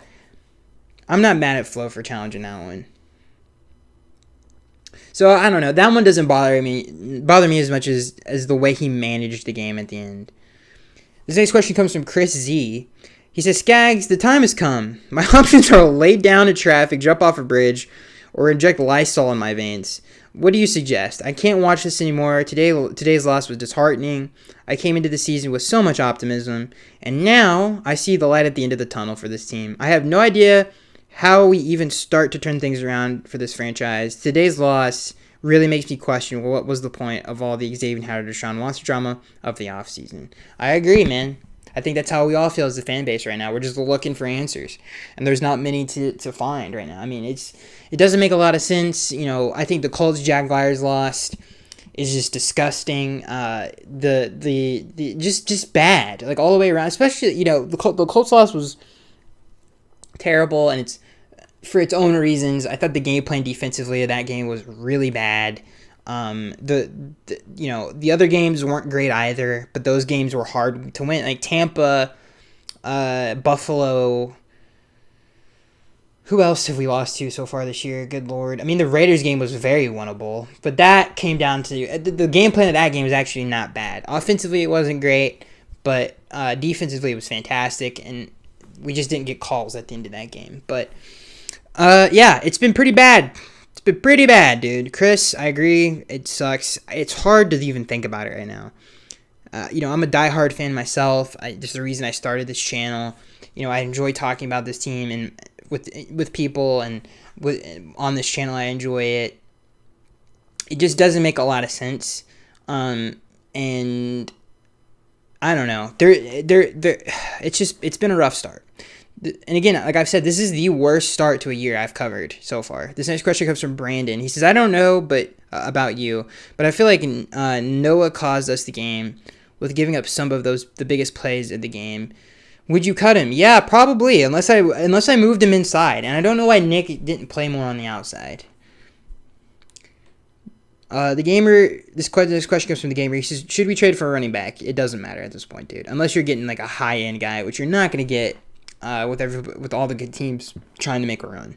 I'm not mad at Flo for challenging that one. So I don't know. That one doesn't bother me as much as the way he managed the game at the end. This next question comes from Chris Z. He says, "Skaggs, the time has come. My options are lay down in traffic, jump off a bridge, or inject Lysol in my veins. What do you suggest? I can't watch this anymore. Today's loss was disheartening. I came into the season with so much optimism, and now I see the light at the end of the tunnel for this team. I have no idea how we even start to turn things around for this franchise. Today's loss really makes me question what was the point of all the Xavier Howard Deshaun Watson drama of the offseason." I agree, man. I think that's how we all feel as a fan base right now. We're just looking for answers, and there's not many to find right now. I mean, it doesn't make a lot of sense. You know, I think the Colts-Jaguars lost is just disgusting. The just bad, like all the way around. Especially, you know, the Colts loss was terrible, and it's for its own reasons. I thought the game plan defensively of that game was really bad. The other games weren't great either, but those games were hard to win. Like Tampa, Buffalo. Who else have we lost to so far this year? Good Lord. I mean, the Raiders game was very winnable, but that came down to the game plan of that game was actually not bad. Offensively, it wasn't great, but defensively, it was fantastic, and we just didn't get calls at the end of that game. But yeah, it's been pretty bad. It's been pretty bad, dude. Chris, I agree. It sucks. It's hard to even think about it right now. I'm a diehard fan myself. Just the reason I started this channel. You know, I enjoy talking about this team and with people, and on this channel, I enjoy it. It just doesn't make a lot of sense, and I don't know. It's been a rough start. And again, like I've said, this is the worst start to a year I've covered so far. This next question comes from Brandon. He says, "I don't know about you, but I feel like Noah caused us the game with giving up some of the biggest plays of the game. Would you cut him?" Yeah, probably, unless I moved him inside. And I don't know why Nick didn't play more on the outside. This question comes from the gamer. He says, "Should we trade for a running back?" It doesn't matter at this point, dude. Unless you're getting like a high-end guy, which you're not going to get with all the good teams trying to make a run.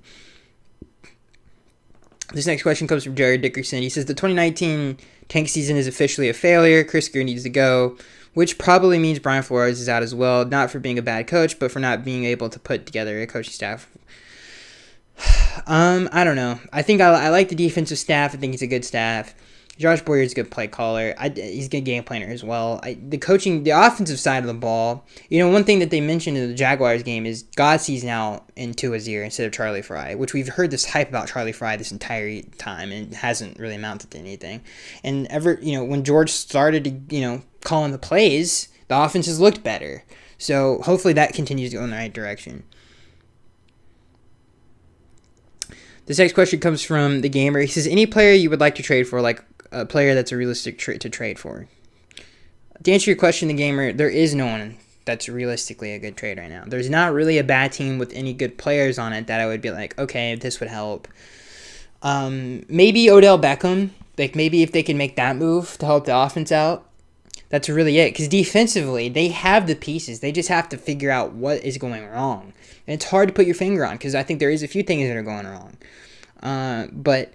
This next question comes from Jared Dickerson. He says, "The 2019 tank season is officially a failure. Chris Greer needs to go, which probably means Brian Flores is out as well. Not for being a bad coach, but for not being able to put together a coaching staff." I don't know. I think I like the defensive staff. I think it's a good staff. Josh Boyer's a good play caller. He's a good game planner as well. The offensive side of the ball, one thing that they mentioned in the Jaguars game is Godsey's now in Tua's ear instead of Charlie Fry, which we've heard this hype about Charlie Fry this entire time, and it hasn't really amounted to anything. And when George started to, calling the plays, the offense has looked better. So hopefully that continues to go in the right direction. This next question comes from the gamer. He says, "Any player you would like to trade for, like a player that's a realistic to trade for?" To answer your question, the gamer, there is no one that's realistically a good trade right now. There's not really a bad team with any good players on it that I would be like, okay, this would help. Maybe Odell Beckham. Like maybe if they can make that move to help the offense out, that's really it. Because defensively, they have the pieces. They just have to figure out what is going wrong. And it's hard to put your finger on because I think there is a few things that are going wrong. But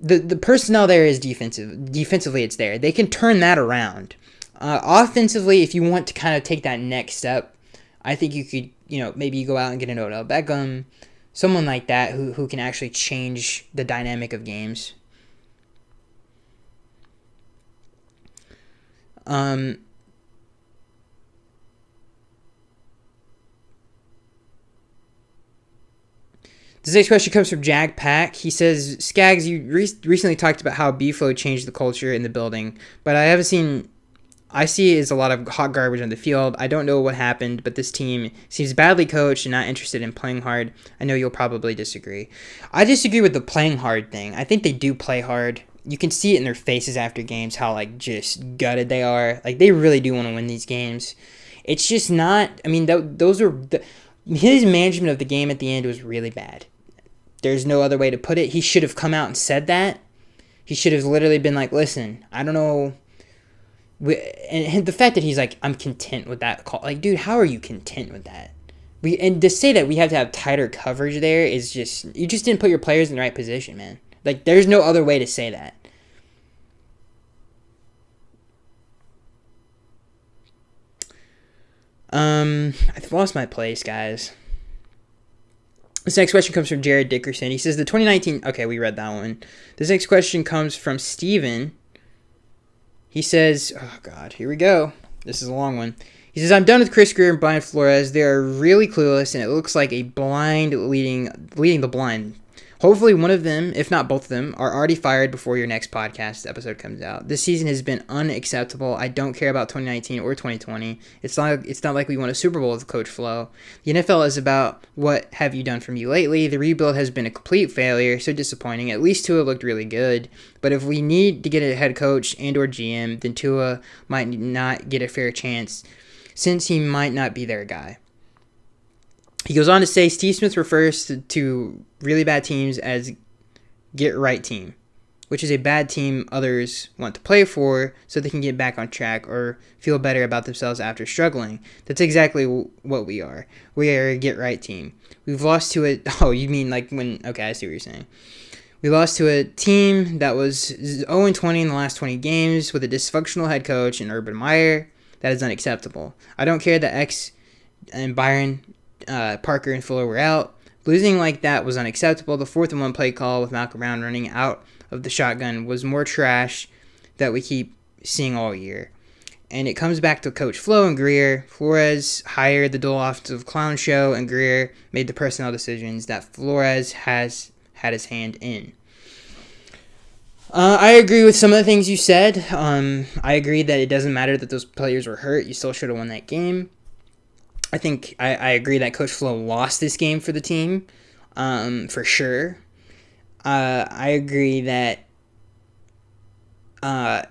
the personnel there is defensive. Defensively, it's there. They can turn that around. Offensively, if you want to kind of take that next step, I think you could, maybe you go out and get an Odell Beckham, someone like that who can actually change the dynamic of games. This next question comes from Jag Pack. He says, "Skaggs, you recently talked about how B-Flow changed the culture in the building, but I haven't seen I see is a lot of hot garbage on the field. I don't know what happened, but this team seems badly coached and not interested in playing hard. I know you'll probably disagree. I disagree with the playing hard thing. I think they do play hard. You can see it in their faces after games how, like, just gutted they are. Like, they really do want to win these games. It's just not, I mean, his management of the game at the end was really bad. There's no other way to put it. He should have come out and said that. He should have literally been like, listen, I don't know. And the fact that he's like, I'm content with that call. Like, dude, how are you content with that? And to say that we have to have tighter coverage there is just, you just didn't put your players in the right position, man. Like, there's no other way to say that. I've lost my place, guys. This next question comes from Jared Dickerson. He says the 2019... Okay, we read that one. This next question comes from Steven. He says... Oh, God. Here we go. This is a long one. He says, I'm done with Chris Greer and Brian Flores. They are really clueless, and it looks like a blind leading the blind. Hopefully one of them, if not both of them, are already fired before your next podcast episode comes out. This season has been unacceptable. I don't care about 2019 or 2020. It's not like we won a Super Bowl with Coach Flo. The NFL is about what have you done for me lately. The rebuild has been a complete failure, so disappointing. At least Tua looked really good. But if we need to get a head coach and or GM, then Tua might not get a fair chance since he might not be their guy. He goes on to say Steve Smith refers to really bad teams as get right team, which is a bad team others want to play for so they can get back on track or feel better about themselves after struggling. That's exactly what we are. We are a get right team. We've lost to it. Oh, you mean like when... Okay, I see what you're saying. We lost to a team that was 0-20 in the last 20 games with a dysfunctional head coach and Urban Meyer. That is unacceptable. I don't care that X and Byron... Parker and Fuller were out. Losing like that was unacceptable. The 4th and 1 play call with Malcolm Brown running out of the shotgun was more trash that we keep seeing all year. And it comes back to Coach Flo and Greer. Flores hired the dual offensive clown show, and Greer made the personnel decisions that Flores has had his hand in. I agree with some of the things you said. I agree that it doesn't matter that those players were hurt. You still should have won that game. I think I agree that Coach Flo lost this game for the team, for sure. I agree that I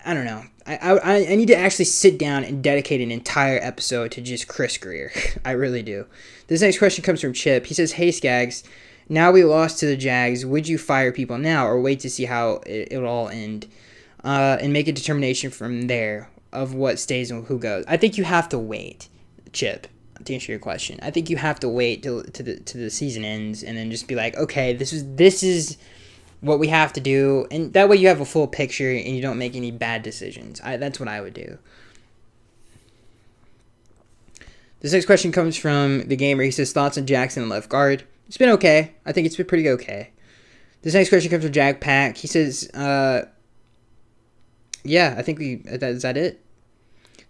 don't know. I need to actually sit down and dedicate an entire episode to just Chris Greer. I really do. This next question comes from Chip. He says, hey, Skaggs, now we lost to the Jags. Would you fire people now or wait to see how it'll all end and make a determination from there of what stays and who goes? I think you have to wait. Chip, to answer your question, I think you have to wait till the season ends and then just be like, okay, this is what we have to do, and that way you have a full picture and you don't make any bad decisions. That's what I would do. This next question comes from the gamer. He says thoughts on Jackson and left guard. It's been okay. I think it's been pretty okay. This next question comes from Jack Pack. He says, yeah, I think is that it?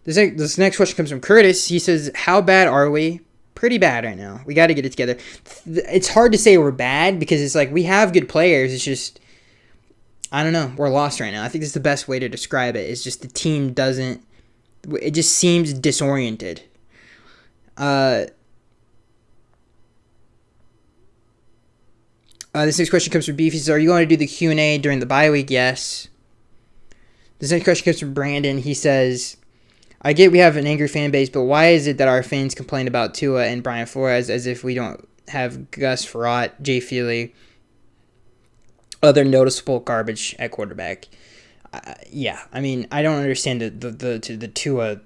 This next question comes from Curtis. He says, how bad are we? Pretty bad right now. We got to get it together. It's hard to say we're bad because it's like we have good players. It's just, I don't know. We're lost right now. I think that's the best way to describe it. It's just the team doesn't, it just seems disoriented. This next question comes from Beef. He says, are you going to do the Q&A during the bye week? Yes. This next question comes from Brandon. He says, I get we have an angry fan base, but why is it that our fans complain about Tua and Brian Flores as if we don't have Gus Frerotte, Jay Feely, other noticeable garbage at quarterback? Yeah, I mean, I don't understand the Tua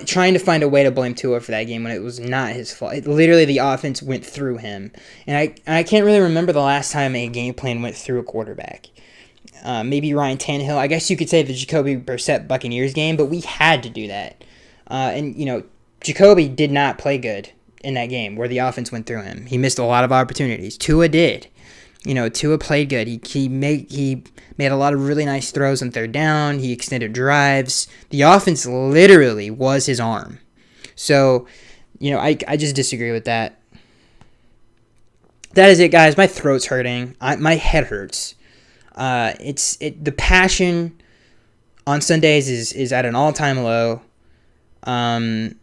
trying to find a way to blame Tua for that game when it was not his fault. Literally, the offense went through him, and I can't really remember the last time a game plan went through a quarterback. Maybe Ryan Tannehill. I guess you could say the Jacoby Brissett Buccaneers game, but we had to do that. And, Jacoby did not play good in that game where the offense went through him. He missed a lot of opportunities. Tua did. Tua played good. He made a lot of really nice throws on third down. He extended drives. The offense literally was his arm. So, I just disagree with that. That is it, guys. My throat's hurting. My head hurts. The passion on Sundays is at an all-time low. I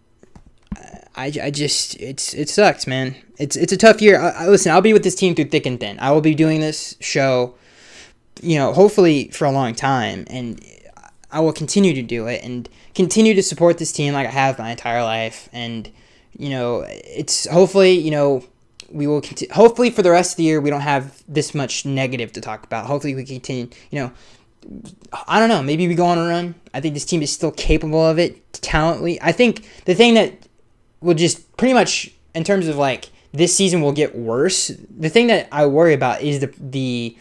just it sucks, man. It's a tough year. Listen, I'll be with this team through thick and thin. I will be doing this show, hopefully for a long time, and I will continue to do it and continue to support this team like I have my entire life. And it's hopefully we will continue. Hopefully for the rest of the year we don't have this much negative to talk about. Hopefully we continue. I don't know. Maybe we go on a run. I think this team is still capable of it, talently. I think the thing that will just pretty much, in terms of like this season, will get worse. The thing that I worry about is the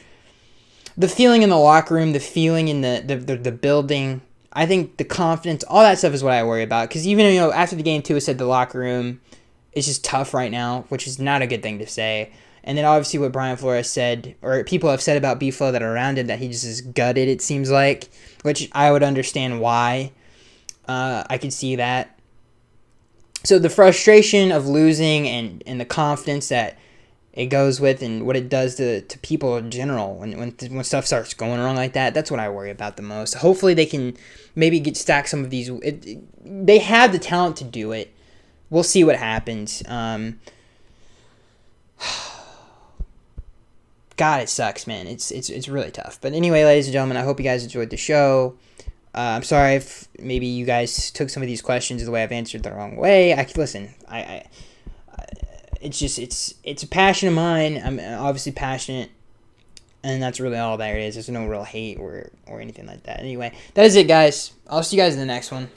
feeling in the locker room, the feeling in the building. I think the confidence, all that stuff is what I worry about. Because even after the game too, it said the locker room is just tough right now, which is not a good thing to say. And then obviously what Brian Flores said, or people have said about B-Flow that are around him, that he just is gutted, it seems like, which I would understand why. I could see that. So the frustration of losing and the confidence that it goes with and what it does to people in general when stuff starts going wrong like that, that's what I worry about the most. Hopefully they can maybe stack some of these. They have the talent to do it. We'll see what happens. God, it sucks, man. It's really tough. But anyway, ladies and gentlemen, I hope you guys enjoyed the show. I'm sorry if maybe you guys took some of these questions the way I've answered the wrong way. It's a passion of mine. I'm obviously passionate, and that's really all there is. There's no real hate or anything like that. Anyway, that is it, guys. I'll see you guys in the next one.